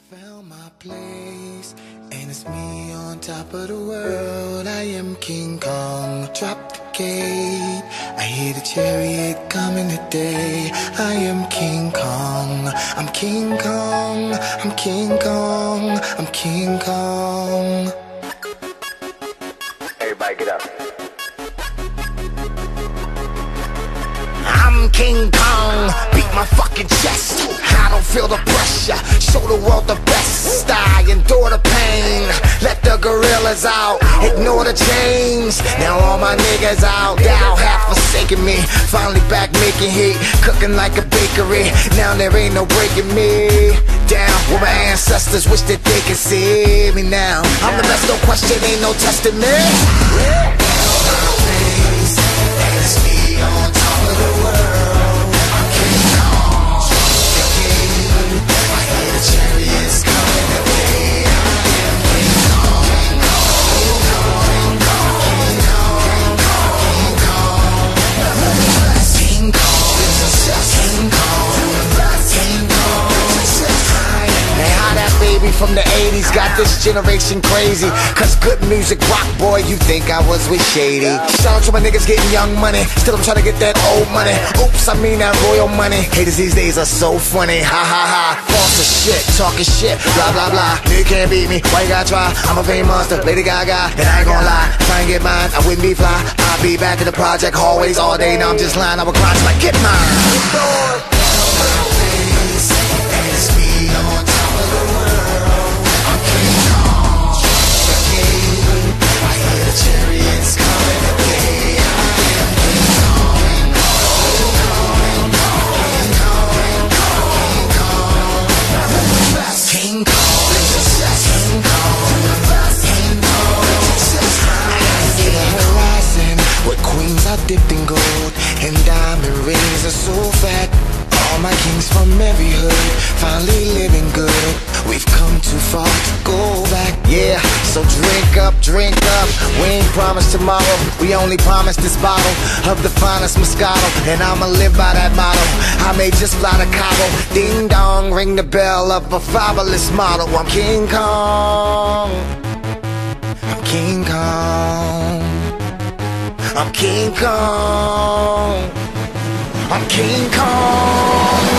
Found my place, and it's me on top of the world. I am King Kong, drop the gate. I hear the chariot coming today. I am King Kong, I'm King Kong, I'm King Kong, I'm King Kong. Everybody get up. I'm King Kong, beat my fucking chest. I don't feel the pressure, show the world the best. I endure the pain, let the gorillas out, ignore the chains. Now all my niggas out, thou have forsaken me. Finally back making heat, cooking like a bakery. Now there ain't no breaking me down. Where my ancestors wish that they could see me now. I'm the best, no question, ain't no testing me. From the 80s, got this generation crazy. Cause good music rock, boy, you think I was with Shady. Shout out to my niggas getting young money, still I'm trying to get that old money. Oops, I mean that royal money. Haters these days are so funny, ha ha ha. False as shit, talking shit, blah blah blah. You can't beat me, why you gotta try? I'm a fame monster, Lady Gaga, and I ain't gonna lie. Try and get mine, I wouldn't be fly. I'll be back in the project hallways all day. Now I'm just lying, I would cry till I get mine. Dipped in gold and diamond rings are so fat. All my kings from every hood finally living good. We've come too far to go back. Yeah, so drink up, drink up. We ain't promised tomorrow, we only promised this bottle of the finest Moscato, and I'ma live by that motto. I may just fly to Cabo, ding dong, ring the bell of a fabulous model. I'm King Kong, I'm King Kong, I'm King Kong, I'm King Kong.